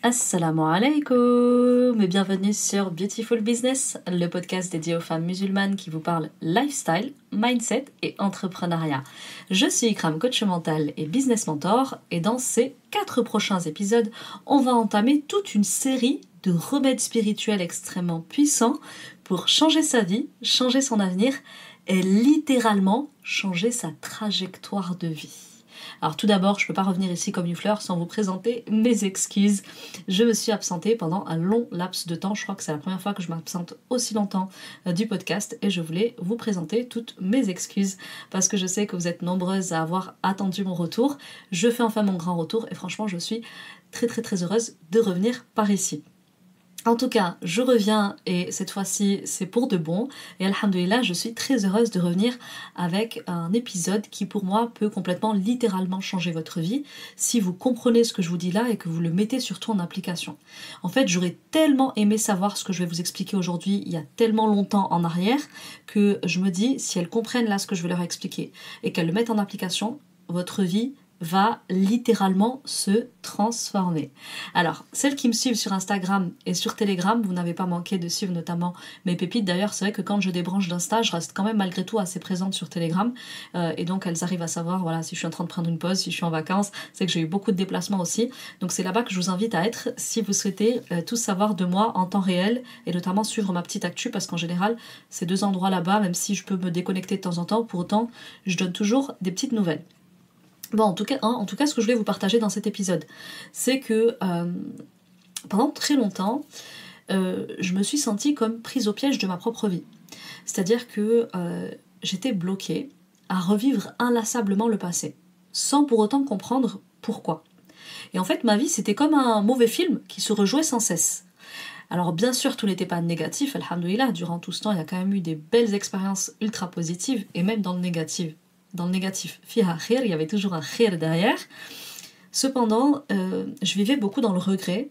Assalamu alaikum et bienvenue sur Beautiful Business, le podcast dédié aux femmes musulmanes qui vous parlent lifestyle, mindset et entrepreneuriat. Je suis Ikram, coach mental et business mentor, et dans ces 4 prochains épisodes, on va entamer toute une série de remèdes spirituels extrêmement puissants pour changer sa vie, changer son avenir et littéralement changer sa trajectoire de vie. Alors tout d'abord, je ne peux pas revenir ici comme une fleur sans vous présenter mes excuses. Je me suis absentée pendant un long laps de temps. Je crois que c'est la première fois que je m'absente aussi longtemps du podcast et je voulais vous présenter toutes mes excuses parce que je sais que vous êtes nombreuses à avoir attendu mon retour. Je fais enfin mon grand retour et franchement, je suis très heureuse de revenir par ici. En tout cas, je reviens et cette fois-ci, c'est pour de bon. Et alhamdoulilah, je suis très heureuse de revenir avec un épisode qui pour moi peut complètement, littéralement changer votre vie si vous comprenez ce que je vous dis là et que vous le mettez surtout en application. En fait, j'aurais tellement aimé savoir ce que je vais vous expliquer aujourd'hui il y a tellement longtemps en arrière que je me dis, si elles comprennent là ce que je vais leur expliquer et qu'elles le mettent en application, votre vie va littéralement se transformer. Alors, celles qui me suivent sur Instagram et sur Telegram, vous n'avez pas manqué de suivre notamment mes pépites. D'ailleurs, c'est vrai que quand je débranche d'Insta, je reste quand même malgré tout assez présente sur Telegram. Et donc, elles arrivent à savoir voilà, si je suis en train de prendre une pause, si je suis en vacances. C'est que j'ai eu beaucoup de déplacements aussi. Donc, c'est là-bas que je vous invite à être si vous souhaitez tout savoir de moi en temps réel et notamment suivre ma petite actu parce qu'en général, ces 2 endroits là-bas, même si je peux me déconnecter de temps en temps, pour autant, je donne toujours des petites nouvelles. Bon, en tout cas, ce que je voulais vous partager dans cet épisode, c'est que pendant très longtemps, je me suis sentie comme prise au piège de ma propre vie. C'est-à-dire que j'étais bloquée à revivre inlassablement le passé, sans pour autant comprendre pourquoi. Et en fait, ma vie, c'était comme un mauvais film qui se rejouait sans cesse. Alors bien sûr, tout n'était pas négatif, alhamdoulilah, durant tout ce temps, il y a quand même eu des belles expériences ultra positives, et même dans le négatif. Fiha khir, il y avait toujours un khir derrière. Cependant, je vivais beaucoup dans le regret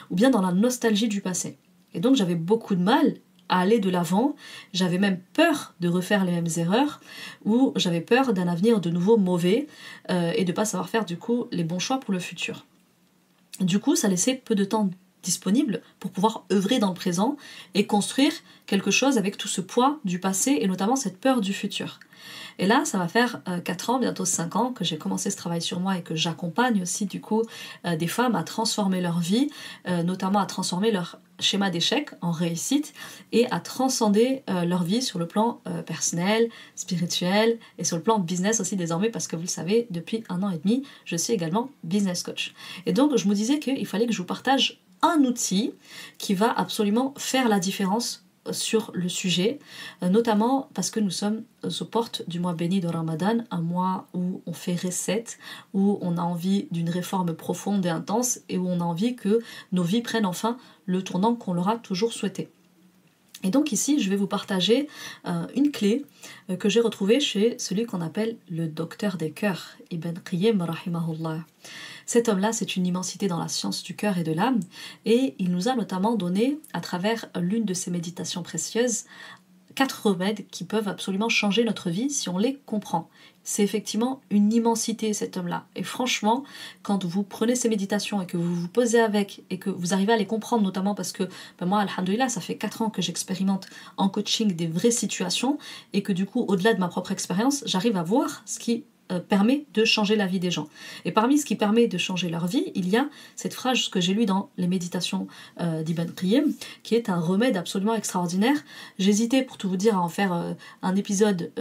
ou bien dans la nostalgie du passé. Et donc j'avais beaucoup de mal à aller de l'avant. J'avais même peur de refaire les mêmes erreurs ou j'avais peur d'un avenir de nouveau mauvais et de ne pas savoir faire du coup les bons choix pour le futur. Du coup, ça laissait peu de temps disponible pour pouvoir œuvrer dans le présent et construire quelque chose avec tout ce poids du passé et notamment cette peur du futur. Et là, ça va faire 4 ans, bientôt 5 ans que j'ai commencé ce travail sur moi et que j'accompagne aussi du coup des femmes à transformer leur vie, notamment à transformer leur schéma d'échec en réussite et à transcender leur vie sur le plan personnel, spirituel et sur le plan business aussi désormais parce que vous le savez, depuis 1 an et demi, je suis également business coach. Et donc, je me disais qu'il fallait que je vous partage un outil qui va absolument faire la différence sur le sujet, notamment parce que nous sommes aux portes du mois béni de Ramadan, un mois où on fait reset, où on a envie d'une réforme profonde et intense et où on a envie que nos vies prennent enfin le tournant qu'on leur a toujours souhaité. Et donc ici, je vais vous partager une clé que j'ai retrouvée chez celui qu'on appelle le docteur des cœurs, Ibn Qayyim rahimahullah. Cet homme-là, c'est une immensité dans la science du cœur et de l'âme, et il nous a notamment donné, à travers l'une de ses méditations précieuses, 4 remèdes qui peuvent absolument changer notre vie si on les comprend. C'est effectivement une immensité cet homme-là. Et franchement, quand vous prenez ces méditations et que vous vous posez avec et que vous arrivez à les comprendre, notamment parce que moi, alhamdoulilah, ça fait 4 ans que j'expérimente en coaching des vraies situations et que du coup, au-delà de ma propre expérience, j'arrive à voir ce qui permet de changer la vie des gens. Et parmi ce qui permet de changer leur vie, il y a cette phrase que j'ai lue dans les méditations d'Ibn Qayyim, qui est un remède absolument extraordinaire. J'hésitais, pour tout vous dire, à en faire un épisode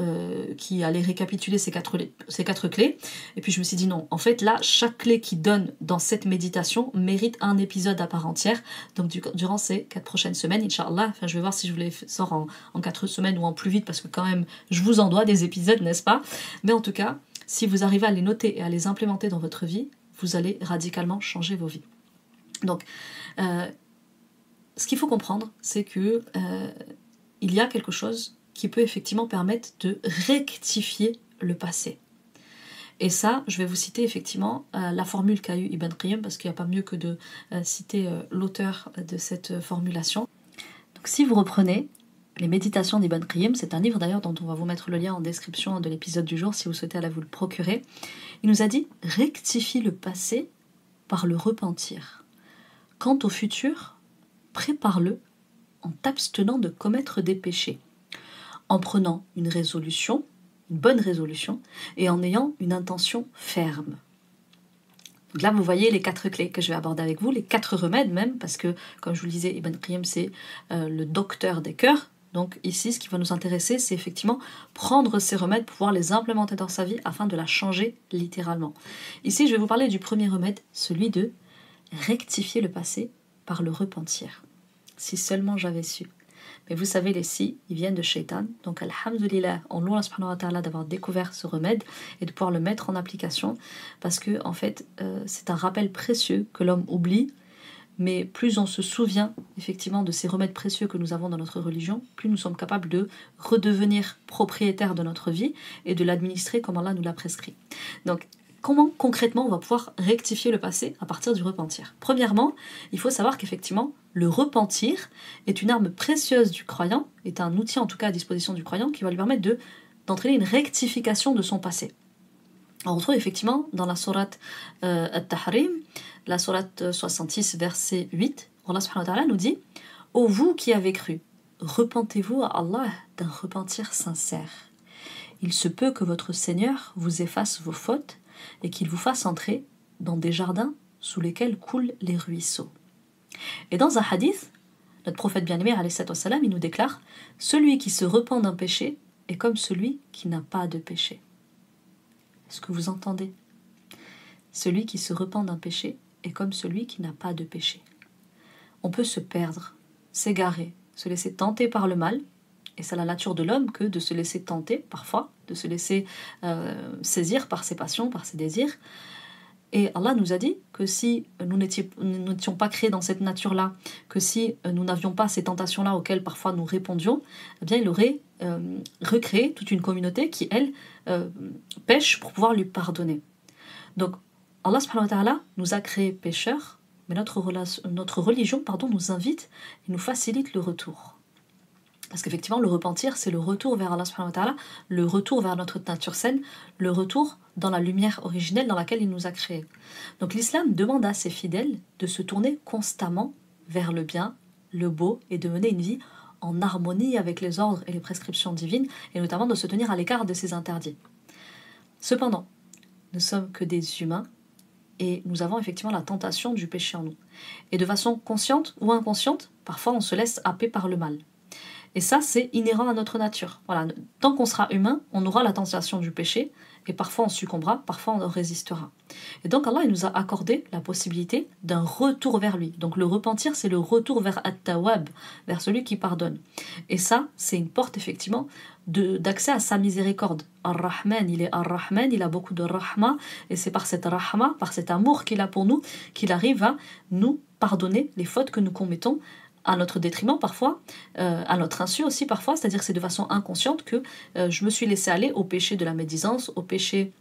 qui allait récapituler ces 4 clés. Et puis je me suis dit non, en fait là, chaque clé qu'il donne dans cette méditation mérite un épisode à part entière. Donc durant ces 4 prochaines semaines, Inch'Allah, je vais voir si je vous les sors en 4 semaines ou en plus vite, parce que quand même, je vous en dois des épisodes, n'est-ce pas? Mais en tout cas, si vous arrivez à les noter et à les implémenter dans votre vie, vous allez radicalement changer vos vies. Donc, ce qu'il faut comprendre, c'est que il y a quelque chose qui peut effectivement permettre de rectifier le passé. Et ça, je vais vous citer effectivement la formule qu'a eue Ibn Qayyim, parce qu'il n'y a pas mieux que de citer l'auteur de cette formulation. Donc, si vous reprenez les méditations d'Ibn Qayyim, c'est un livre d'ailleurs dont on va vous mettre le lien en description de l'épisode du jour si vous souhaitez aller vous le procurer. Il nous a dit « Rectifie le passé par le repentir. Quant au futur, prépare-le en t'abstenant de commettre des péchés, en prenant une résolution, une bonne résolution, et en ayant une intention ferme. Donc là, vous voyez les 4 clés que je vais aborder avec vous, les 4 remèdes même, parce que, comme je vous le disais, Ibn Qayyim, c'est le docteur des cœurs. Donc ici, ce qui va nous intéresser, c'est effectivement prendre ces remèdes, pouvoir les implémenter dans sa vie afin de la changer littéralement. Ici, je vais vous parler du premier remède, celui de rectifier le passé par le repentir. Si seulement j'avais su. Mais vous savez, les si, ils viennent de Shaitan. Donc, alhamdoulilah, on loue Allah subhanahu wa ta'ala d'avoir découvert ce remède et de pouvoir le mettre en application. Parce que, en fait, c'est un rappel précieux que l'homme oublie. Mais plus on se souvient, effectivement, de ces remèdes précieux que nous avons dans notre religion, plus nous sommes capables de redevenir propriétaires de notre vie et de l'administrer comme Allah nous l'a prescrit. Donc, comment concrètement on va pouvoir rectifier le passé à partir du repentir? Premièrement, il faut savoir qu'effectivement, le repentir est une arme précieuse du croyant, est un outil en tout cas à disposition du croyant qui va lui permettre d'entraîner une rectification de son passé. On retrouve effectivement dans la sourate At-Tahrim, la sourate 66, verset 8, Allah subhanahu wa ta'ala nous dit « Ô vous qui avez cru, repentez-vous à Allah d'un repentir sincère. Il se peut que votre Seigneur vous efface vos fautes et qu'il vous fasse entrer dans des jardins sous lesquels coulent les ruisseaux. » Et dans un hadith, notre prophète bien-aimé, alayhi salatu wassalam, il nous déclare « Celui qui se repent d'un péché est comme celui qui n'a pas de péché. » Est-ce que vous entendez? Celui qui se repent d'un péché est comme celui qui n'a pas de péché. On peut se perdre, s'égarer, se laisser tenter par le mal, et c'est la nature de l'homme que de se laisser tenter parfois, de se laisser saisir par ses passions, par ses désirs. Et Allah nous a dit que si nous n'étions pas créés dans cette nature-là, que si nous n'avions pas ces tentations-là auxquelles parfois nous répondions, eh bien il aurait recréé toute une communauté qui, elle, pêche pour pouvoir lui pardonner. Donc Allah subhanahu wa ta'ala nous a créés pécheurs, mais notre religion nous invite et nous facilite le retour. Parce qu'effectivement, le repentir, c'est le retour vers Allah subhanahu wa ta'ala, le retour vers notre nature saine, le retour dans la lumière originelle dans laquelle il nous a créés. Donc l'islam demande à ses fidèles de se tourner constamment vers le bien, le beau, et de mener une vie en harmonie avec les ordres et les prescriptions divines, et notamment de se tenir à l'écart de ces interdits. Cependant, nous sommes que des humains, et nous avons effectivement la tentation du péché en nous. Et de façon consciente ou inconsciente, parfois on se laisse happer par le mal. Et ça, c'est inhérent à notre nature. Voilà, tant qu'on sera humain, on aura la tentation du péché, et parfois on succombera, parfois on résistera. Et donc Allah il nous a accordé la possibilité d'un retour vers lui. Donc le repentir, c'est le retour vers At-Tawwab, vers celui qui pardonne. Et ça, c'est une porte effectivement d'accès à sa miséricorde. Ar-Rahman, il est Ar-Rahman, il a beaucoup de rahma, et c'est par cette rahma, par cet amour qu'il a pour nous, qu'il arrive à nous pardonner les fautes que nous commettons, à notre détriment parfois, à notre insu aussi parfois, c'est-à-dire que c'est de façon inconsciente que je me suis laissé aller au péché de la médisance, au péché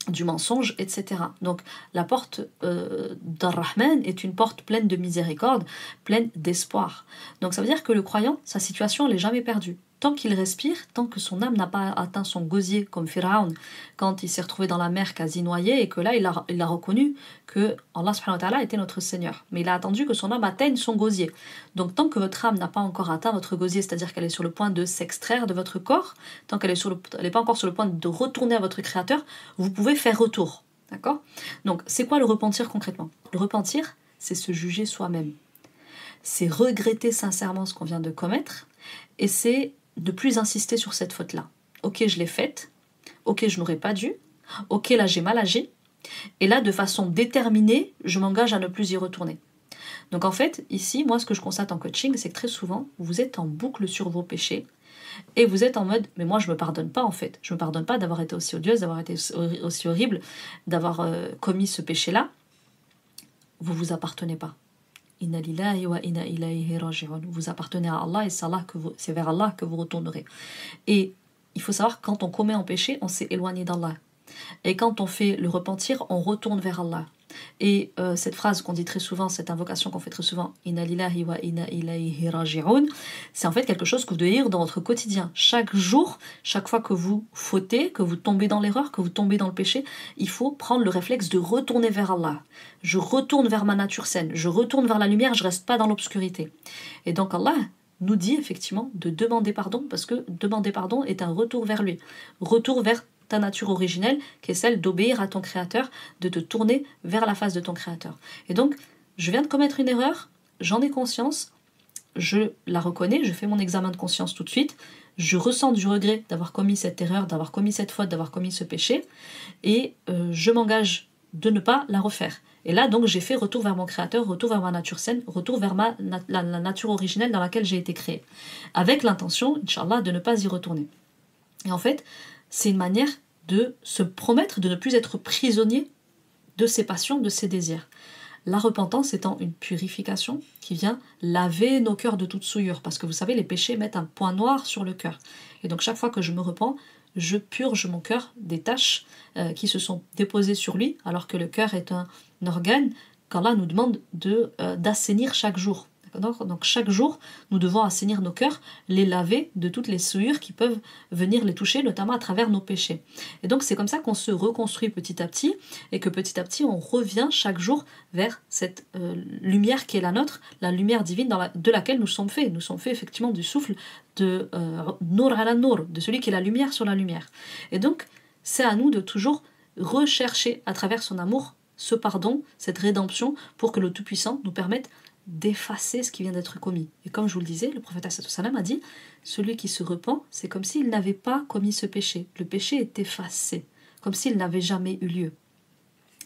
du mensonge, etc. Donc la porte d'Ar-Rahman est une porte pleine de miséricorde, pleine d'espoir. Donc ça veut dire que le croyant, sa situation, elle n'est jamais perdue. Tant qu'il respire, tant que son âme n'a pas atteint son gosier, comme Pharaon, quand il s'est retrouvé dans la mer quasi noyé, et que là il a reconnu que Allah subhanahu wa ta'ala était notre Seigneur. Mais il a attendu que son âme atteigne son gosier. Donc tant que votre âme n'a pas encore atteint votre gosier, c'est-à-dire qu'elle est sur le point de s'extraire de votre corps, tant qu'elle n'est pas encore sur le point de retourner à votre Créateur, vous pouvez faire retour. D'accord? Donc c'est quoi le repentir concrètement? Le repentir, c'est se juger soi-même. C'est regretter sincèrement ce qu'on vient de commettre, et c'est ne plus insister sur cette faute-là. Ok, je l'ai faite. Ok, je n'aurais pas dû. Ok, là, j'ai mal agi. Et là, de façon déterminée, je m'engage à ne plus y retourner. Donc en fait, ici, moi, ce que je constate en coaching, c'est que très souvent, vous êtes en boucle sur vos péchés et vous êtes en mode « mais moi, je me pardonne pas, en fait. Je me pardonne pas d'avoir été aussi odieuse, d'avoir été aussi horrible, d'avoir commis ce péché-là. » Vous vous appartenez pas. Inna lillahi wa inna ilayhi raji'un. Vous appartenez à Allah et c'est vers Allah que vous retournerez. Et il faut savoir que quand on commet un péché, on s'est éloigné d'Allah. Et quand on fait le repentir, on retourne vers Allah. Et cette phrase qu'on dit très souvent, cette invocation qu'on fait très souvent, Inna lillahi wa inna ilayhi raji'un, c'est en fait quelque chose que vous devez dire dans votre quotidien. Chaque jour, chaque fois que vous fautez, que vous tombez dans l'erreur, que vous tombez dans le péché, il faut prendre le réflexe de retourner vers Allah. Je retourne vers ma nature saine, je retourne vers la lumière, je reste pas dans l'obscurité. Et donc Allah nous dit effectivement de demander pardon, parce que demander pardon est un retour vers lui, retour vers ta nature originelle, qui est celle d'obéir à ton créateur, de te tourner vers la face de ton créateur. Et donc, je viens de commettre une erreur, j'en ai conscience, je la reconnais, je fais mon examen de conscience tout de suite, je ressens du regret d'avoir commis cette erreur, d'avoir commis cette faute, d'avoir commis ce péché, et je m'engage de ne pas la refaire. Et là, donc, j'ai fait retour vers mon créateur, retour vers ma nature saine, retour vers la nature originelle dans laquelle j'ai été créé, avec l'intention, Inch'Allah, de ne pas y retourner. Et en fait, c'est une manière de se promettre de ne plus être prisonnier de ses passions, de ses désirs. La repentance étant une purification qui vient laver nos cœurs de toute souillure. Parce que vous savez, les péchés mettent un point noir sur le cœur. Et donc chaque fois que je me repens, je purge mon cœur des taches qui se sont déposées sur lui, alors que le cœur est un organe qu'Allah nous demande d'assainir chaque jour. Donc chaque jour, nous devons assainir nos cœurs, les laver de toutes les souillures qui peuvent venir les toucher, notamment à travers nos péchés. Et donc c'est comme ça qu'on se reconstruit petit à petit, et que petit à petit on revient chaque jour vers cette lumière qui est la nôtre, la lumière divine de laquelle nous sommes faits. Nous sommes faits effectivement du souffle de Nour ala Nour, de celui qui est la lumière sur la lumière. Et donc c'est à nous de toujours rechercher à travers son amour ce pardon, cette rédemption, pour que le Tout-Puissant nous permette d'effacer ce qui vient d'être commis. Et comme je vous le disais, le prophète a dit, celui qui se repent, c'est comme s'il n'avait pas commis ce péché. Le péché est effacé, comme s'il n'avait jamais eu lieu.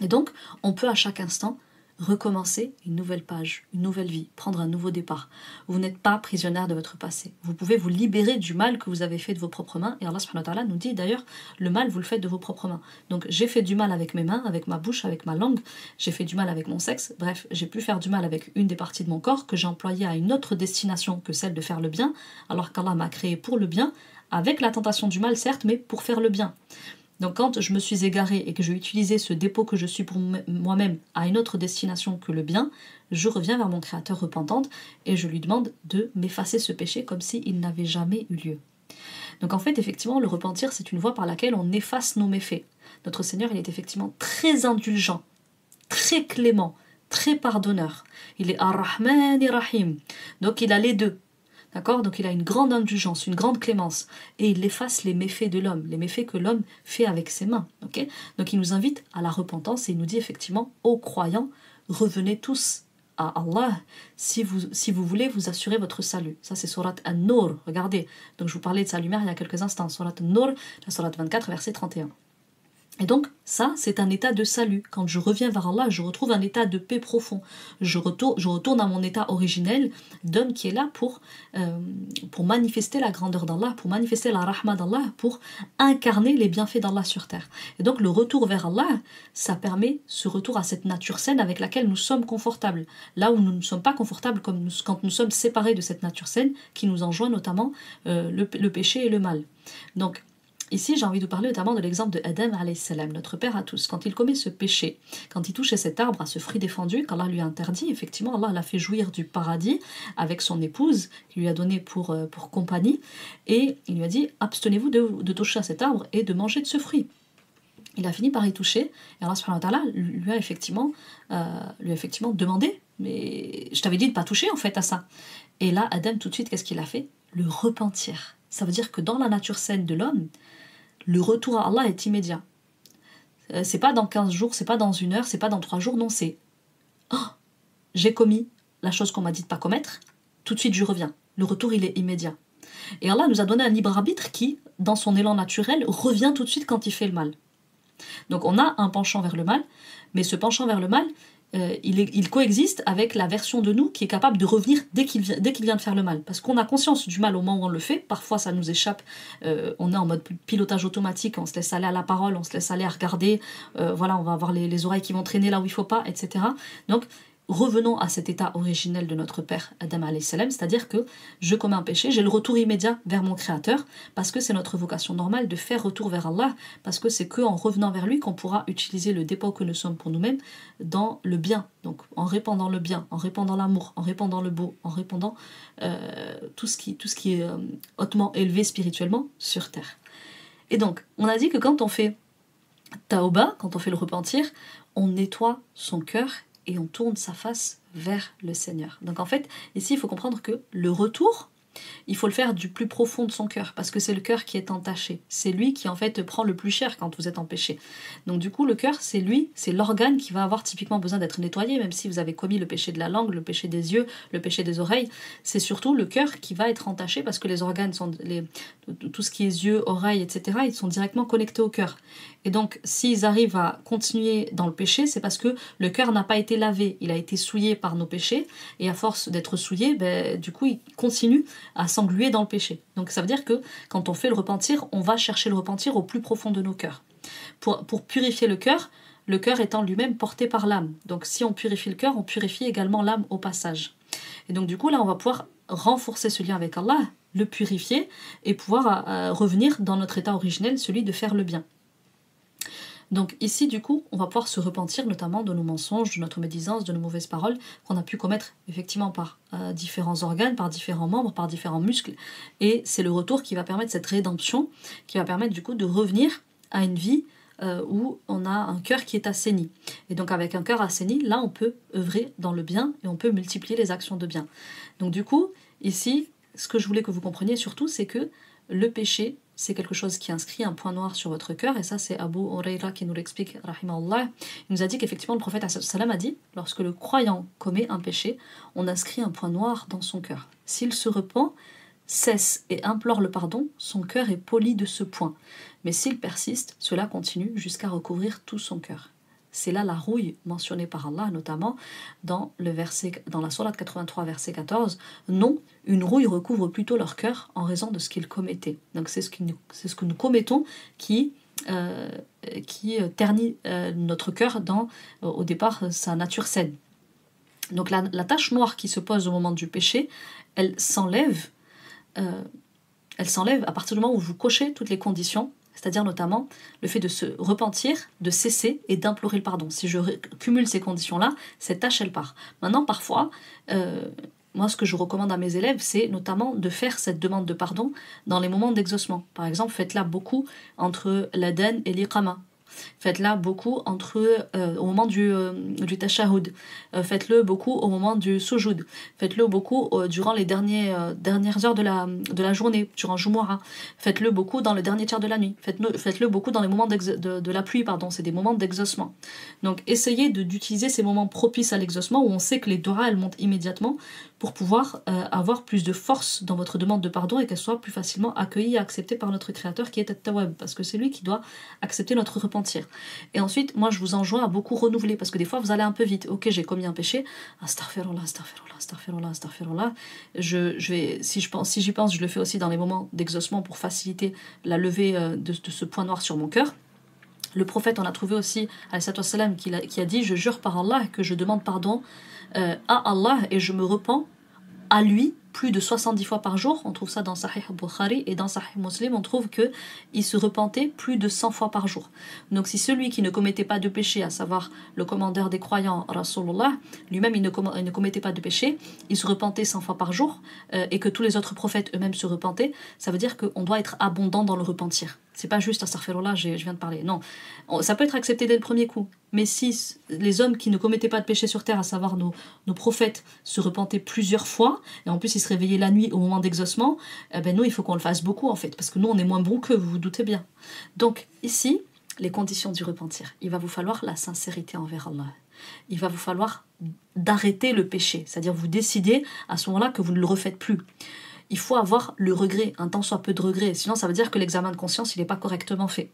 Et donc, on peut à chaque instant recommencer une nouvelle page, une nouvelle vie, prendre un nouveau départ. Vous n'êtes pas prisonnière de votre passé. Vous pouvez vous libérer du mal que vous avez fait de vos propres mains. Et Allah subhanahu wa ta'ala nous dit d'ailleurs, le mal vous le faites de vos propres mains. Donc j'ai fait du mal avec mes mains, avec ma bouche, avec ma langue, j'ai fait du mal avec mon sexe, bref, j'ai pu faire du mal avec une des parties de mon corps que j'ai employée à une autre destination que celle de faire le bien, alors qu'Allah m'a créé pour le bien, avec la tentation du mal certes, mais pour faire le bien. Donc quand je me suis égarée et que j'ai utilisé ce dépôt que je suis pour moi-même à une autre destination que le bien, je reviens vers mon Créateur repentante et je lui demande de m'effacer ce péché comme s'il n'avait jamais eu lieu. Donc en fait, effectivement, le repentir, c'est une voie par laquelle on efface nos méfaits. Notre Seigneur, il est effectivement très indulgent, très clément, très pardonneur. Il est Ar-Rahman et Rahim. Donc il a les deux. D'accord ? Donc il a une grande indulgence, une grande clémence. Et il efface les méfaits de l'homme, les méfaits que l'homme fait avec ses mains. Okay ? Donc il nous invite à la repentance et il nous dit effectivement, ô croyants, revenez tous à Allah si vous voulez vous assurer votre salut. Ça c'est Surat An-Nur, regardez. Donc je vous parlais de sa lumière il y a quelques instants. Surat An-Nur, la Surat 24, verset 31. Et donc, ça, c'est un état de salut. Quand je reviens vers Allah, je retrouve un état de paix profond. Je retourne à mon état originel d'homme qui est là pour manifester la grandeur d'Allah, pour manifester la rahma d'Allah, pour incarner les bienfaits d'Allah sur terre. Et donc, le retour vers Allah, ça permet ce retour à cette nature saine avec laquelle nous sommes confortables. Là où nous ne sommes pas confortables quand nous sommes séparés de cette nature saine qui nous enjoint notamment le péché et le mal. Donc, ici, j'ai envie de vous parler notamment de l'exemple de Adam alayhi salam, notre père à tous. Quand il commet ce péché, quand il touche à cet arbre, à ce fruit défendu, qu'Allah lui a interdit, effectivement, Allah l'a fait jouir du paradis avec son épouse, qui lui a donné pour compagnie, et il lui a dit « Abstenez-vous de toucher à cet arbre et de manger de ce fruit ». Il a fini par y toucher, et Allah subhanahu wa ta'ala lui a effectivement demandé « Mais je t'avais dit de ne pas toucher en fait à ça ». Et là, Adam, tout de suite, qu'est-ce qu'il a fait ? Le repentir. Ça veut dire que dans la nature saine de l'homme, le retour à Allah est immédiat. C'est pas dans 15 jours, c'est pas dans 1 heure, c'est pas dans 3 jours, non, c'est « Oh, j'ai commis la chose qu'on m'a dit de pas commettre, tout de suite je reviens ». Le retour, il est immédiat. Et Allah nous a donné un libre arbitre qui, dans son élan naturel, revient tout de suite quand il fait le mal. Donc on a un penchant vers le mal, mais ce penchant vers le mal, il coexiste avec la version de nous qui est capable de revenir dès qu'il vient de faire le mal. Parce qu'on a conscience du mal au moment où on le fait, parfois ça nous échappe, on est en mode pilotage automatique, on se laisse aller à la parole, on se laisse aller à regarder, voilà, on va avoir les oreilles qui vont traîner là où il ne faut pas, etc. Donc revenons à cet état originel de notre père Adam alayhi salam, c'est-à-dire que je commets un péché, j'ai le retour immédiat vers mon créateur, parce que c'est notre vocation normale de faire retour vers Allah, parce que c'est qu'en revenant vers lui qu'on pourra utiliser le dépôt que nous sommes pour nous-mêmes dans le bien, donc en répandant le bien, en répandant l'amour, en répandant le beau, en répandant tout ce qui est hautement élevé spirituellement sur terre. Et donc, on a dit que quand on fait Taoba, quand on fait le repentir, on nettoie son cœur et on tourne sa face vers le Seigneur. Donc en fait, ici, il faut comprendre que le retour, il faut le faire du plus profond de son cœur, parce que c'est le cœur qui est entaché. C'est lui qui en fait prend le plus cher quand vous êtes en péché. Donc du coup, le cœur, c'est lui, c'est l'organe qui va avoir typiquement besoin d'être nettoyé, même si vous avez commis le péché de la langue, le péché des yeux, le péché des oreilles. C'est surtout le cœur qui va être entaché, parce que les organes sont tout ce qui est yeux, oreilles, etc., ils sont directement connectés au cœur. Et donc, s'ils arrivent à continuer dans le péché, c'est parce que le cœur n'a pas été lavé, il a été souillé par nos péchés, et à force d'être souillé, du coup, il continue à s'engluer dans le péché. Donc ça veut dire que quand on fait le repentir, on va chercher le repentir au plus profond de nos cœurs. Pour purifier le cœur étant lui-même porté par l'âme. Donc si on purifie le cœur, on purifie également l'âme au passage. Et donc du coup, là, on va pouvoir renforcer ce lien avec Allah, le purifier, et pouvoir revenir dans notre état originel, celui de faire le bien. Donc ici, du coup, on va pouvoir se repentir notamment de nos mensonges, de notre médisance, de nos mauvaises paroles qu'on a pu commettre effectivement par différents organes, par différents membres, par différents muscles. Et c'est le retour qui va permettre cette rédemption, qui va permettre du coup de revenir à une vie où on a un cœur qui est assaini. Et donc avec un cœur assaini, là on peut œuvrer dans le bien et on peut multiplier les actions de bien. Donc du coup, ici, ce que je voulais que vous compreniez surtout, c'est que le péché, c'est quelque chose qui inscrit un point noir sur votre cœur, et ça c'est Abu Huraira qui nous l'explique, rahimahullah. Il nous a dit qu'effectivement le prophète sallam a dit, lorsque le croyant commet un péché, on inscrit un point noir dans son cœur. S'il se repent, cesse et implore le pardon, son cœur est poli de ce point. Mais s'il persiste, cela continue jusqu'à recouvrir tout son cœur. C'est là la rouille mentionnée par Allah, notamment dans la sourate 83, verset 14. Non, une rouille recouvre plutôt leur cœur en raison de ce qu'ils commettaient. Donc c'est ce que nous commettons qui ternit notre cœur dans, au départ, sa nature saine. Donc la tache noire qui se pose au moment du péché, elle s'enlève à partir du moment où vous cochez toutes les conditions, c'est-à-dire notamment le fait de se repentir, de cesser et d'implorer le pardon. Si je cumule ces conditions-là, cette tâche, elle part. Maintenant, parfois, moi, ce que je recommande à mes élèves, c'est notamment de faire cette demande de pardon dans les moments d'exaucement. Par exemple, faites-la beaucoup entre l'adhan et l'iqama. Faites-la beaucoup au moment du tashahhud. Faites-le beaucoup au moment du sujoud. Faites-le beaucoup durant les dernières heures de la journée, durant Jumu'ah. Faites-le beaucoup dans le dernier tiers de la nuit. Faites-le beaucoup dans les moments de la pluie, c'est des moments d'exaucement. Donc essayez d'utiliser ces moments propices à l'exaucement où on sait que les doigts elles montent immédiatement pour pouvoir avoir plus de force dans votre demande de pardon et qu'elle soit plus facilement accueillie et acceptée par notre Créateur qui est At-Tawwab, parce que c'est lui qui doit accepter notre repentir. Et ensuite, moi je vous enjoins à beaucoup renouveler, parce que des fois vous allez un peu vite. Ok, j'ai commis un péché, astaghfirullah, astaghfirullah, astaghfirullah, astaghfirullah. Si j'y pense, je le fais aussi dans les moments d'exaucement pour faciliter la levée de ce point noir sur mon cœur. Le prophète, on a trouvé aussi, alayhi wassalam, qui a dit « Je jure par Allah que je demande pardon à Allah et je me repens à lui plus de 70 fois par jour ». On trouve ça dans Sahih Bukhari, et dans Sahih Muslim, on trouve qu'il se repentait plus de 100 fois par jour. Donc si celui qui ne commettait pas de péché, à savoir le commandeur des croyants, Rasulullah, lui-même il ne commettait pas de péché, il se repentait 100 fois par jour, et que tous les autres prophètes eux-mêmes se repentaient, ça veut dire qu'on doit être abondant dans le repentir. C'est pas juste astaghfirullah, je viens de parler. Non, ça peut être accepté dès le premier coup. Mais si les hommes qui ne commettaient pas de péché sur terre, à savoir nos prophètes, se repentaient plusieurs fois, et en plus ils se réveillaient la nuit au moment d'exaucement, nous il faut qu'on le fasse beaucoup en fait, parce que nous on est moins bons qu'eux, vous vous doutez bien. Donc ici, les conditions du repentir. Il va vous falloir la sincérité envers Allah. Il va vous falloir d'arrêter le péché, c'est-à-dire vous décidez à ce moment-là que vous ne le refaites plus. Il faut avoir le regret, un tant soit peu de regret, sinon ça veut dire que l'examen de conscience il n'est pas correctement fait.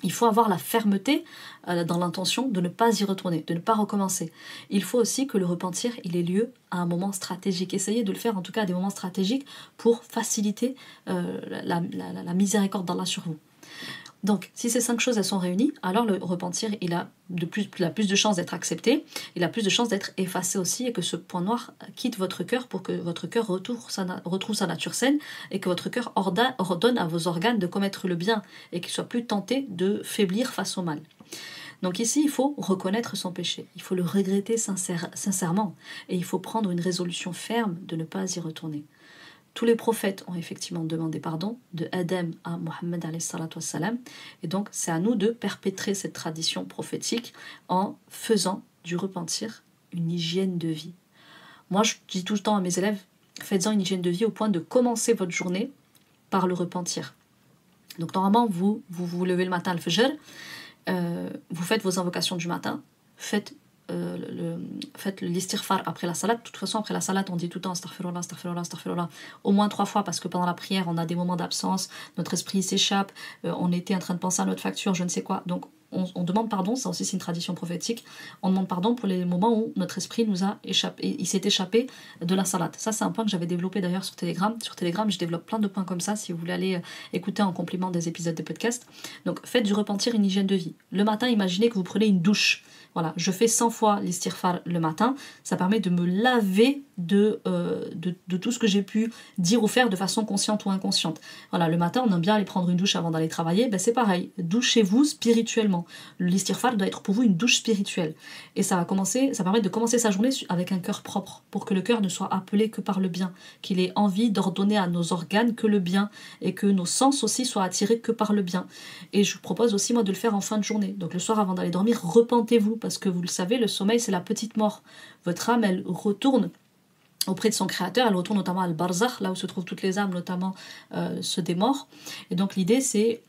Il faut avoir la fermeté dans l'intention de ne pas y retourner, de ne pas recommencer. Il faut aussi que le repentir il ait lieu à un moment stratégique. Essayez de le faire en tout cas à des moments stratégiques pour faciliter la miséricorde d'Allah sur vous. Donc, si ces 5 choses elles sont réunies, alors le repentir, il a plus de chances d'être accepté, il a plus de chances d'être effacé aussi, et que ce point noir quitte votre cœur pour que votre cœur retrouve sa nature saine, et que votre cœur ordonne à vos organes de commettre le bien, et qu'ils soient plus tentés de faiblir face au mal. Donc ici, il faut reconnaître son péché, il faut le regretter sincèrement, et il faut prendre une résolution ferme de ne pas y retourner. Tous les prophètes ont effectivement demandé pardon, de Adam à Mohammed alayhi salatu wassalam, et donc c'est à nous de perpétrer cette tradition prophétique en faisant du repentir une hygiène de vie. Moi, je dis tout le temps à mes élèves, faites-en une hygiène de vie au point de commencer votre journée par le repentir. Donc normalement, vous levez le matin al fajr, vous faites vos invocations du matin, faites l'istighfar après la salat. De toute façon, après la salat, on dit tout le temps astaghfirullah, astaghfirullah, astaghfirullah, au moins 3 fois, parce que pendant la prière, on a des moments d'absence, notre esprit s'échappe, on était en train de penser à notre facture, je ne sais quoi. Donc, on demande pardon, ça aussi c'est une tradition prophétique, on demande pardon pour les moments où notre esprit nous a échappé, il s'est échappé de la salat. Ça, c'est un point que j'avais développé d'ailleurs sur Telegram. Sur Telegram, je développe plein de points comme ça, si vous voulez aller écouter en complément des épisodes de podcast. Donc, faites du repentir une hygiène de vie. Le matin, imaginez que vous prenez une douche. Voilà, je fais 100 fois l'istighfar le matin, ça permet de me laver de tout ce que j'ai pu dire ou faire de façon consciente ou inconsciente. Voilà, le matin, on aime bien aller prendre une douche avant d'aller travailler, ben c'est pareil, douchez-vous spirituellement. L'istighfar doit être pour vous une douche spirituelle. Et ça permet de commencer sa journée avec un cœur propre, pour que le cœur ne soit appelé que par le bien, qu'il ait envie d'ordonner à nos organes que le bien, et que nos sens aussi soient attirés que par le bien. Et je vous propose aussi, moi, de le faire en fin de journée. Donc le soir, avant d'aller dormir, repentez-vous, parce que vous le savez, le sommeil, c'est la petite mort. Votre âme, elle retourne auprès de son créateur, elle retourne notamment à al-barzakh, là où se trouvent toutes les âmes, notamment ceux des morts. Et donc l'idée, c'est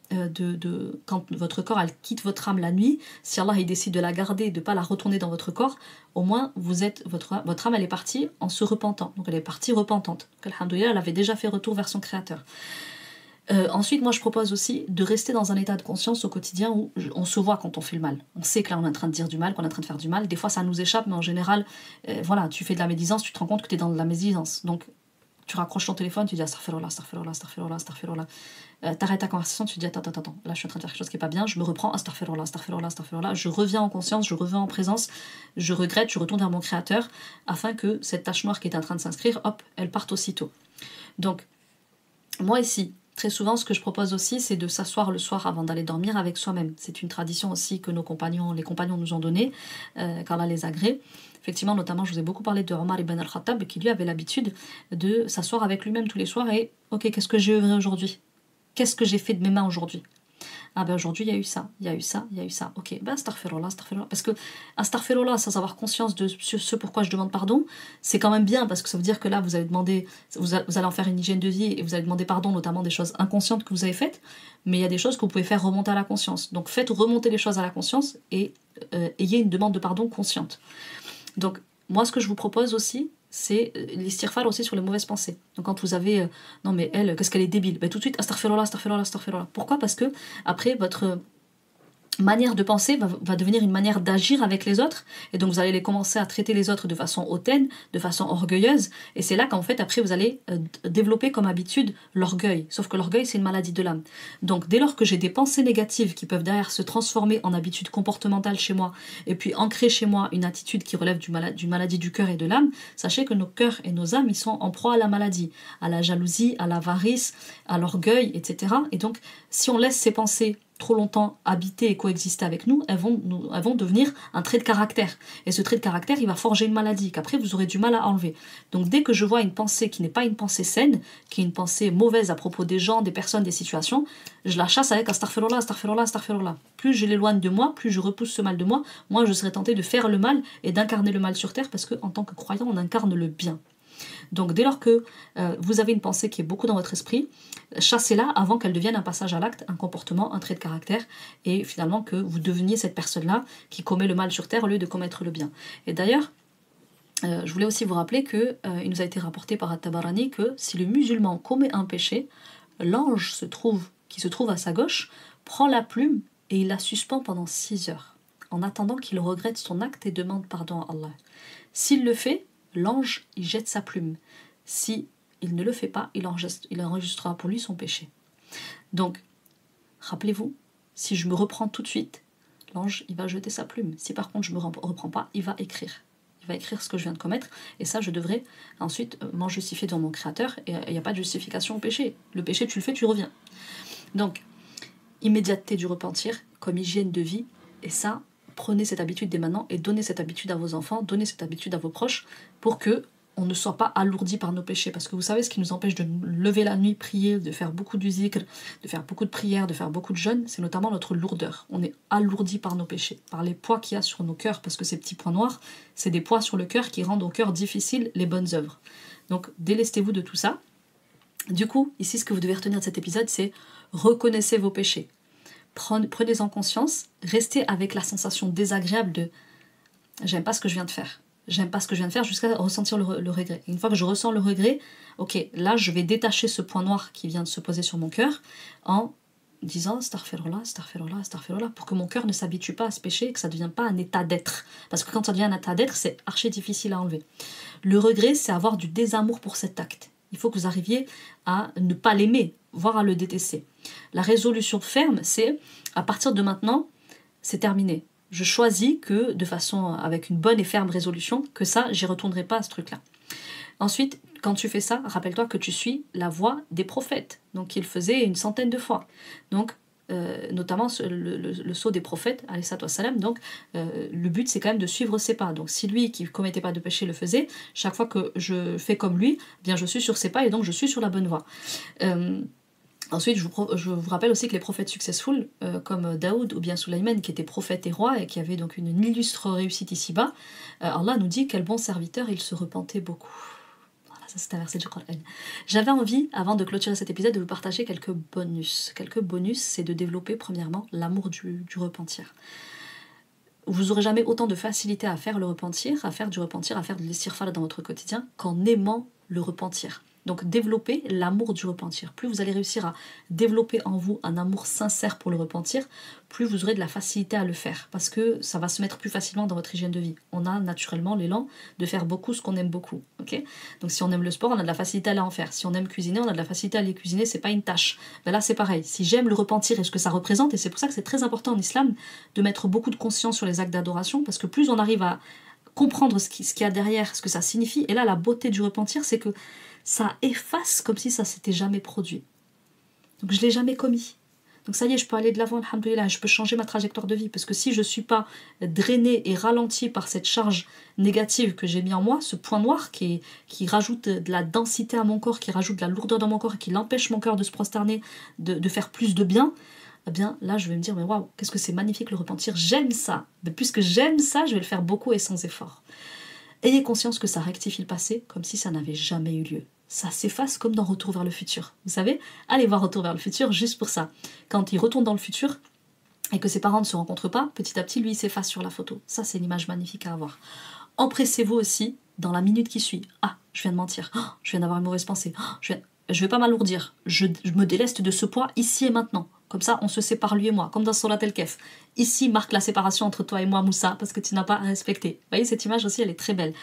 quand votre corps elle quitte votre âme la nuit, si Allah il décide de la garder, de ne pas la retourner dans votre corps, au moins votre âme elle est partie en se repentant. Donc elle est partie repentante. Donc alhamdoulilah, elle avait déjà fait retour vers son créateur. Ensuite, moi je propose aussi de rester dans un état de conscience au quotidien où on se voit quand on fait le mal. On sait que là on est en train de dire du mal, qu'on est en train de faire du mal. Des fois ça nous échappe, mais en général, voilà, tu fais de la médisance, tu te rends compte que tu es dans de la médisance. Donc tu raccroches ton téléphone, tu dis astaghfirullah, astaghfirullah, astaghfirullah, astaghfirullah. T'arrêtes ta conversation, tu te dis attends, là je suis en train de faire quelque chose qui est pas bien, je me reprends, astaghfirullah, astaghfirullah, astaghfirullah. Je reviens en conscience, je reviens en présence, je regrette, je retourne vers mon créateur, afin que cette tache noire qui est en train de s'inscrire, hop, elle parte aussitôt. Donc, moi ici, très souvent, ce que je propose aussi, c'est de s'asseoir le soir avant d'aller dormir avec soi-même. C'est une tradition aussi que les compagnons nous ont donnée, qu'Allah les agrée. Effectivement, notamment, je vous ai beaucoup parlé de Omar ibn al-Khattab, qui lui avait l'habitude de s'asseoir avec lui-même tous les soirs et « Ok, qu'est-ce que j'ai œuvré aujourd'hui ? Qu'est-ce que j'ai fait de mes mains aujourd'hui ?» Ah ben aujourd'hui il y a eu ça, il y a eu ça, il y a eu ça. Ok, ben astaghfirullah, astaghfirullah. Parce que astaghfirullah sans avoir conscience de ce pourquoi je demande pardon, c'est quand même bien, parce que ça veut dire que là vous allez en faire une hygiène de vie et vous allez demander pardon, notamment des choses inconscientes que vous avez faites, mais il y a des choses que vous pouvez faire remonter à la conscience. Donc faites remonter les choses à la conscience et ayez une demande de pardon consciente. Donc moi ce que je vous propose aussi, c'est l'istighfar aussi sur les mauvaises pensées. Donc quand vous avez non mais elle, qu'est-ce qu'elle est débile, ben tout de suite astaghfirullah, astaghfirullah, astaghfirullah. Pourquoi ? Parce que après votre manière de penser va devenir une manière d'agir avec les autres, et donc vous allez commencer à traiter les autres de façon hautaine, de façon orgueilleuse, et c'est là qu'en fait après vous allez développer comme habitude l'orgueil, sauf que l'orgueil c'est une maladie de l'âme. Donc dès lors que j'ai des pensées négatives qui peuvent derrière se transformer en habitude comportementale chez moi, et puis ancrer chez moi une attitude qui relève d'une maladie du cœur et de l'âme, sachez que nos cœurs et nos âmes ils sont en proie à la maladie, à la jalousie, à l'avarice, à l'orgueil, etc. Et donc si on laisse ces pensées trop longtemps habiter et coexister avec nous, elles vont devenir un trait de caractère. Et ce trait de caractère, il va forger une maladie qu'après vous aurez du mal à enlever. Donc dès que je vois une pensée qui n'est pas une pensée saine, qui est une pensée mauvaise à propos des gens, des personnes, des situations, je la chasse avec astaghfirullah, astaghfirullah, astaghfirullah. Plus je l'éloigne de moi, plus je repousse ce mal de moi, moins je serai tenté de faire le mal et d'incarner le mal sur terre, parce qu'en tant que croyant, on incarne le bien. Donc dès lors que vous avez une pensée qui est beaucoup dans votre esprit, chassez-la avant qu'elle devienne un passage à l'acte, un comportement, un trait de caractère, et finalement que vous deveniez cette personne-là qui commet le mal sur terre au lieu de commettre le bien. Et d'ailleurs, je voulais aussi vous rappeler qu'il nous a été rapporté par At-Tabarani que si le musulman commet un péché, l'ange qui se trouve à sa gauche prend la plume et il la suspend pendant 6 heures, en attendant qu'il regrette son acte et demande pardon à Allah. S'il le fait, l'ange il jette sa plume. Si il ne le fait pas, il enregistrera pour lui son péché. Donc, rappelez-vous, Si je me reprends tout de suite, l'ange, il va jeter sa plume. Si par contre je ne me reprends pas, il va écrire. Il va écrire ce que je viens de commettre. Et ça, je devrais ensuite m'en justifier devant mon Créateur. Et il n'y a pas de justification au péché. Le péché, tu le fais, tu reviens. Donc, immédiateté du repentir comme hygiène de vie. Et ça, prenez cette habitude dès maintenant et donnez cette habitude à vos enfants, donnez cette habitude à vos proches pour que on ne soit pas alourdi par nos péchés. Parce que vous savez, ce qui nous empêche de nous lever la nuit, prier, de faire beaucoup du zikr, de faire beaucoup de prières, de faire beaucoup de jeûnes, c'est notamment notre lourdeur. On est alourdi par nos péchés, par les poids qu'il y a sur nos cœurs, parce que ces petits points noirs, c'est des poids sur le cœur qui rendent au cœur difficile les bonnes œuvres. Donc, délestez-vous de tout ça. Du coup, ici, ce que vous devez retenir de cet épisode, c'est reconnaissez vos péchés. Prenez-en conscience, restez avec la sensation désagréable de « j'aime pas ce que je viens de faire ». J'aime pas ce que je viens de faire jusqu'à ressentir le regret. Une fois que je ressens le regret, ok, là je vais détacher ce point noir qui vient de se poser sur mon cœur en disant astaghfirullah, astaghfirullah, astaghfirullah, pour que mon cœur ne s'habitue pas à ce péché et que ça ne devienne pas un état d'être. Parce que quand ça devient un état d'être, c'est archi difficile à enlever. Le regret, c'est avoir du désamour pour cet acte. Il faut que vous arriviez à ne pas l'aimer, voire à le détester. La résolution ferme, c'est à partir de maintenant, c'est terminé. Je choisis que, de façon avec une bonne et ferme résolution, que ça, j'y retournerai pas à ce truc-là. Ensuite, quand tu fais ça, rappelle-toi que tu suis la voie des prophètes, donc qu'ils faisaient une centaine de fois. Donc, notamment le sceau des prophètes, alayhi wassalam, donc le but c'est quand même de suivre ses pas. Donc si lui qui ne commettait pas de péché le faisait, chaque fois que je fais comme lui, eh bien je suis sur ses pas et donc je suis sur la bonne voie. Ensuite, je vous rappelle aussi que les prophètes successful, comme Daoud ou bien Sulayman, qui étaient prophètes et rois et qui avaient donc une illustre réussite ici-bas, Allah nous dit quel bon serviteur, il se repentait beaucoup. Voilà, ça c'est un verset du Coran. J'avais envie, avant de clôturer cet épisode, de vous partager quelques bonus. Quelques bonus, c'est de développer premièrement l'amour du repentir. Vous n'aurez jamais autant de facilité à faire le repentir, à faire du repentir, à faire de l'istighfar dans votre quotidien qu'en aimant le repentir. Donc développez l'amour du repentir. Plus vous allez réussir à développer en vous un amour sincère pour le repentir, plus vous aurez de la facilité à le faire. Parce que ça va se mettre plus facilement dans votre hygiène de vie. On a naturellement l'élan de faire beaucoup ce qu'on aime beaucoup. Okay, donc si on aime le sport, on a de la facilité à aller en faire. Si on aime cuisiner, on a de la facilité à aller cuisiner, c'est pas une tâche. Ben là c'est pareil. Si j'aime le repentir et ce que ça représente, et c'est pour ça que c'est très important en islam de mettre beaucoup de conscience sur les actes d'adoration, parce que plus on arrive à comprendre ce qu'il y a derrière, ce que ça signifie, et là la beauté du repentir, c'est que ça efface comme si ça s'était jamais produit. Donc je l'ai jamais commis. Donc ça y est, je peux aller de l'avant, alhamdoulilah, je peux changer ma trajectoire de vie. Parce que si je ne suis pas drainée et ralentie par cette charge négative que j'ai mis en moi, ce point noir qui rajoute de la densité à mon corps, qui rajoute de la lourdeur dans mon corps et qui empêche mon cœur de se prosterner, de faire plus de bien, eh bien là je vais me dire, mais waouh, qu'est-ce que c'est magnifique le repentir, j'aime ça. Mais puisque j'aime ça, je vais le faire beaucoup et sans effort. Ayez conscience que ça rectifie le passé comme si ça n'avait jamais eu lieu. Ça s'efface comme dans Retour vers le futur. Vous savez, allez voir Retour vers le futur juste pour ça. Quand il retourne dans le futur et que ses parents ne se rencontrent pas, petit à petit, lui, il s'efface sur la photo. Ça, c'est une image magnifique à avoir. Empressez-vous aussi dans la minute qui suit. Ah, je viens de mentir. Oh, je viens d'avoir une mauvaise pensée. Oh, je vais pas m'alourdir. Je me déleste de ce poids ici et maintenant. Comme ça, on se sépare lui et moi, comme dans Surat Al-Kahf. Ici marque la séparation entre toi et moi, Moussa, parce que tu n'as pas à respecter. Vous voyez, cette image aussi, elle est très belle.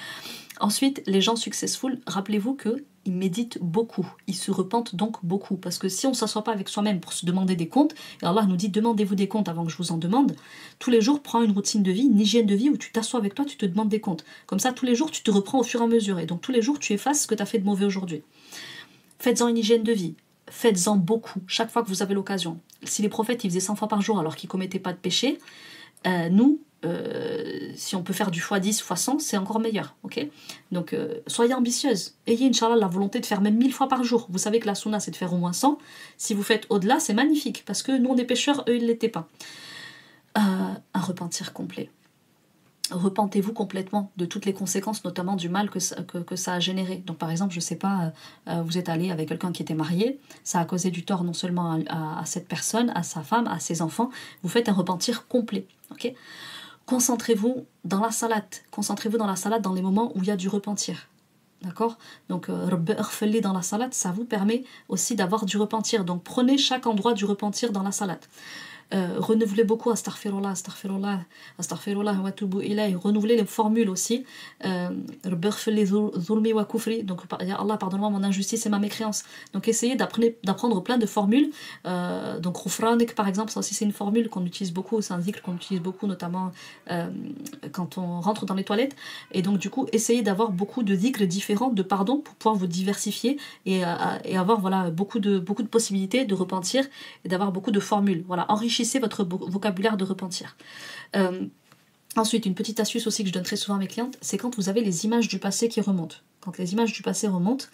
Ensuite, les gens successful, rappelez-vous qu'ils méditent beaucoup. Ils se repentent donc beaucoup. Parce que si on ne s'assoit pas avec soi-même pour se demander des comptes, et Allah nous dit, demandez-vous des comptes avant que je vous en demande, tous les jours, prends une routine de vie, une hygiène de vie où tu t'assois avec toi, tu te demandes des comptes. Comme ça, tous les jours, tu te reprends au fur et à mesure. Et donc, tous les jours, tu effaces ce que tu as fait de mauvais aujourd'hui. Faites-en une hygiène de vie. Faites-en beaucoup, chaque fois que vous avez l'occasion. Si les prophètes, ils faisaient 100 fois par jour alors qu'ils ne commettaient pas de péché, nous, si on peut faire du x10, x100, c'est encore meilleur. Okay, donc, soyez ambitieuse. Ayez, Inch'Allah, la volonté de faire même 1000 fois par jour. Vous savez que la sunna, c'est de faire au moins 100. Si vous faites au-delà, c'est magnifique, parce que nous, on est pécheurs, eux, ils ne l'étaient pas. Un repentir complet. Repentez-vous complètement de toutes les conséquences, notamment du mal que ça a généré. Donc par exemple, je sais pas, vous êtes allé avec quelqu'un qui était marié, ça a causé du tort non seulement à cette personne, à sa femme, à ses enfants, vous faites un repentir complet. Okay, concentrez-vous dans la salade, dans les moments où il y a du repentir. D'accord? Donc, dans la salade, ça vous permet aussi d'avoir du repentir. Donc prenez chaque endroit du repentir dans la salade. Renouvelez beaucoup astaghfirullah, astaghfirullah, astaghfirullah wa tubu ilayh. Renouvelez les formules aussi. Donc, ya Allah, pardonne-moi mon injustice et ma mécréance. Donc, essayez d'apprendre plein de formules. Donc, Khufranik, par exemple, ça aussi, c'est une formule qu'on utilise beaucoup. C'est un zikr qu'on utilise beaucoup, notamment quand on rentre dans les toilettes. Et donc, du coup, essayez d'avoir beaucoup de zikrs différents de pardon pour pouvoir vous diversifier et avoir voilà, beaucoup de possibilités de repentir et d'avoir beaucoup de formules. Voilà, enrichissez votre vocabulaire de repentir. Ensuite, une petite astuce aussi que je donne très souvent à mes clientes, c'est quand vous avez les images du passé qui remontent. Quand les images du passé remontent,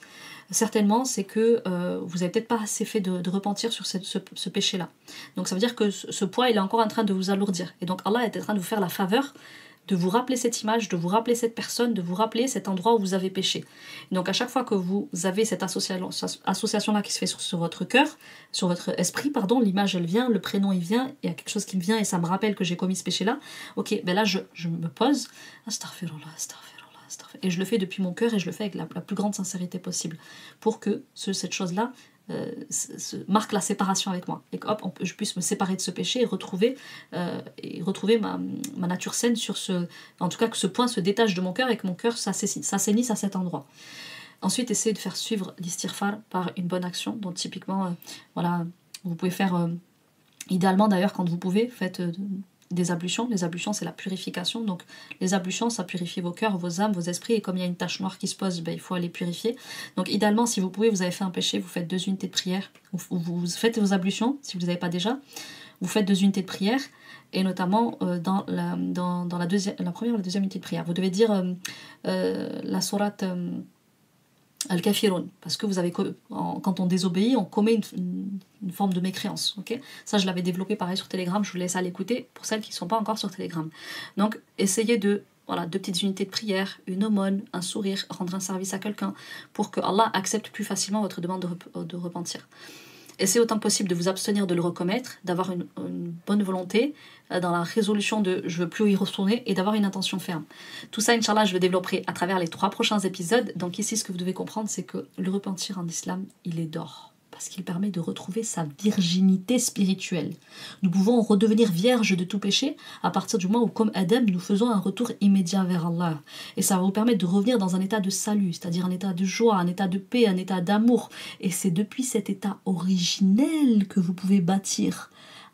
certainement c'est que vous n'avez peut-être pas assez fait de repentir sur ce péché-là. Donc ça veut dire que ce poids il est encore en train de vous alourdir. Et donc Allah est en train de vous faire la faveur de vous rappeler cette image, de vous rappeler cette personne, de vous rappeler cet endroit où vous avez péché. Donc à chaque fois que vous avez cette association-là qui se fait sur votre cœur, sur votre esprit, pardon, l'image elle vient, le prénom il vient, il y a quelque chose qui me vient et ça me rappelle que j'ai commis ce péché-là, ok, ben là je me pose, astaghfirullah, astaghfirullah, astaghfirullah, et je le fais depuis mon cœur et je le fais avec la plus grande sincérité possible, pour que cette chose-là marque la séparation avec moi et que hop, je puisse me séparer de ce péché et retrouver ma nature saine en tout cas que ce point se détache de mon cœur et que mon cœur s'assainisse à cet endroit. Ensuite, essayez de faire suivre l'istighfar par une bonne action. Donc typiquement voilà, vous pouvez faire idéalement d'ailleurs quand vous pouvez, faites des ablutions. Les ablutions c'est la purification, donc les ablutions ça purifie vos cœurs, vos âmes, vos esprits, et comme il y a une tache noire qui se pose, il faut aller purifier. Donc idéalement si vous pouvez, vous avez fait un péché, vous faites 2 unités de prière, vous faites vos ablutions si vous n'avez pas déjà, vous faites 2 unités de prière, et notamment dans la première ou la deuxième unité de prière, vous devez dire la sourate Al-Kafirun, parce que quand on désobéit, on commet une forme de mécréance. Okay, ça, je l'avais développé pareil sur Telegram, je vous laisse à l'écouter pour celles qui ne sont pas encore sur Telegram. Donc, essayez 2 petites unités de prière, une aumône, un sourire, rendre un service à quelqu'un, pour que Allah accepte plus facilement votre demande de repentir. Essayez autant que possible de vous abstenir de le recommettre, d'avoir une bonne volonté dans la résolution de je veux plus y retourner et d'avoir une intention ferme. Tout ça, Inch'Allah, je le développerai à travers les 3 prochains épisodes. Donc ici, ce que vous devez comprendre, c'est que le repentir en islam, il est d'or. Parce qu'il permet de retrouver sa virginité spirituelle. Nous pouvons redevenir vierges de tout péché à partir du moment où, comme Adam, nous faisons un retour immédiat vers Allah. Et ça va vous permettre de revenir dans un état de salut, c'est-à-dire un état de joie, un état de paix, un état d'amour. Et c'est depuis cet état originel que vous pouvez bâtir,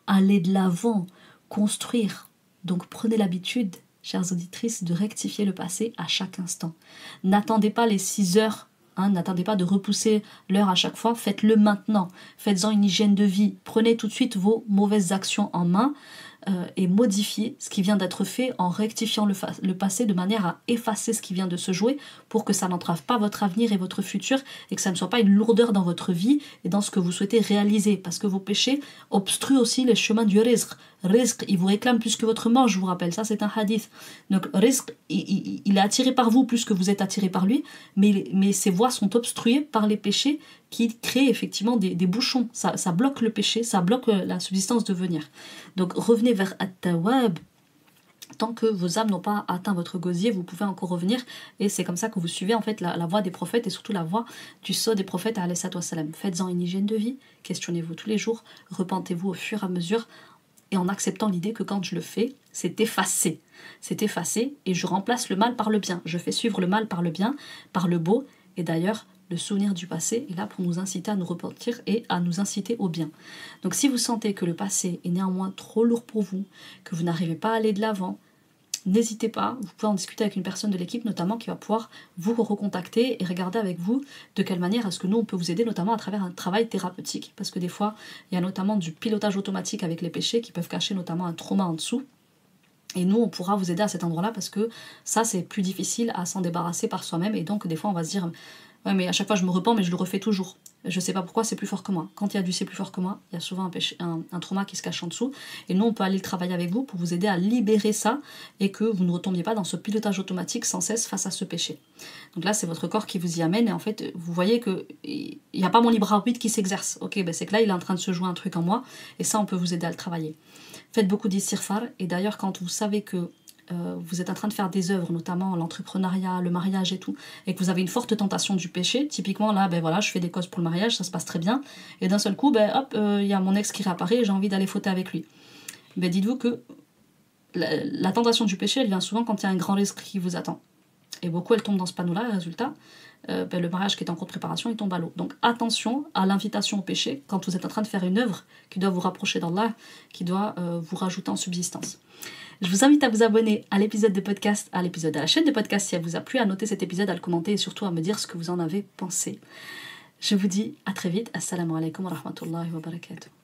aller de l'avant, construire. Donc prenez l'habitude, chères auditrices, de rectifier le passé à chaque instant. N'attendez pas les 6 heures. N'attendez pas de repousser l'heure à chaque fois, faites-le maintenant, faites-en une hygiène de vie, prenez tout de suite vos mauvaises actions en main et modifiez ce qui vient d'être fait en rectifiant le passé de manière à effacer ce qui vient de se jouer pour que ça n'entrave pas votre avenir et votre futur et que ça ne soit pas une lourdeur dans votre vie et dans ce que vous souhaitez réaliser, parce que vos péchés obstruent aussi les chemins du rizq. Rizq, il vous réclame plus que votre mort, je vous rappelle, ça c'est un hadith. Donc rizq, il est attiré par vous plus que vous êtes attiré par lui, mais ses voies sont obstruées par les péchés qui créent effectivement des bouchons. Ça bloque le péché, ça bloque la subsistance de venir. Donc revenez vers At-Tawwab. Tant que vos âmes n'ont pas atteint votre gosier, vous pouvez encore revenir, et c'est comme ça que vous suivez en fait la voie des prophètes et surtout la voie du sceau des prophètes alayhi wassalam. Faites-en une hygiène de vie, questionnez-vous tous les jours, repentez-vous au fur et à mesure, et en acceptant l'idée que quand je le fais, c'est effacé. C'est effacé et je remplace le mal par le bien. Je fais suivre le mal par le bien, par le beau, et d'ailleurs le souvenir du passé est là pour nous inciter à nous repentir et à nous inciter au bien. Donc si vous sentez que le passé est néanmoins trop lourd pour vous, que vous n'arrivez pas à aller de l'avant, n'hésitez pas, vous pouvez en discuter avec une personne de l'équipe notamment qui va pouvoir vous recontacter et regarder avec vous de quelle manière est-ce que nous on peut vous aider, notamment à travers un travail thérapeutique, parce que des fois il y a notamment du pilotage automatique avec les péchés qui peuvent cacher notamment un trauma en dessous, et nous on pourra vous aider à cet endroit-là parce que ça c'est plus difficile à s'en débarrasser par soi-même, et donc des fois on va se dire ouais mais à chaque fois je me repens mais je le refais toujours. Je sais pas pourquoi, c'est plus fort que moi. Quand il y a du c'est plus fort que moi, il y a souvent un trauma qui se cache en dessous. Et nous, on peut aller le travailler avec vous pour vous aider à libérer ça et que vous ne retombiez pas dans ce pilotage automatique sans cesse face à ce péché. Donc là, c'est votre corps qui vous y amène. Et en fait, vous voyez qu'il n'y a pas mon libre arbitre qui s'exerce. Ok, c'est que là, il est en train de se jouer un truc en moi. Et ça, on peut vous aider à le travailler. Faites beaucoup d'istighfar. Et d'ailleurs, quand vous savez que vous êtes en train de faire des œuvres, notamment l'entrepreneuriat, le mariage et tout, et que vous avez une forte tentation du péché, typiquement là, je fais des causes pour le mariage, ça se passe très bien, et d'un seul coup, y a mon ex qui réapparaît et j'ai envie d'aller fauter avec lui. ben dites-vous que la tentation du péché, elle vient souvent quand il y a un grand risque qui vous attend. Et beaucoup, elles tombent dans ce panneau-là, et résultat, le mariage qui est en cours de préparation, il tombe à l'eau. Donc attention à l'invitation au péché quand vous êtes en train de faire une œuvre qui doit vous rapprocher d'Allah, qui doit vous rajouter en subsistance. Je vous invite à vous abonner à l'épisode de podcast, à la chaîne de podcast si elle vous a plu, à noter cet épisode, à le commenter et surtout à me dire ce que vous en avez pensé. Je vous dis à très vite. Assalamu alaikum wa rahmatullahi wa barakatuh.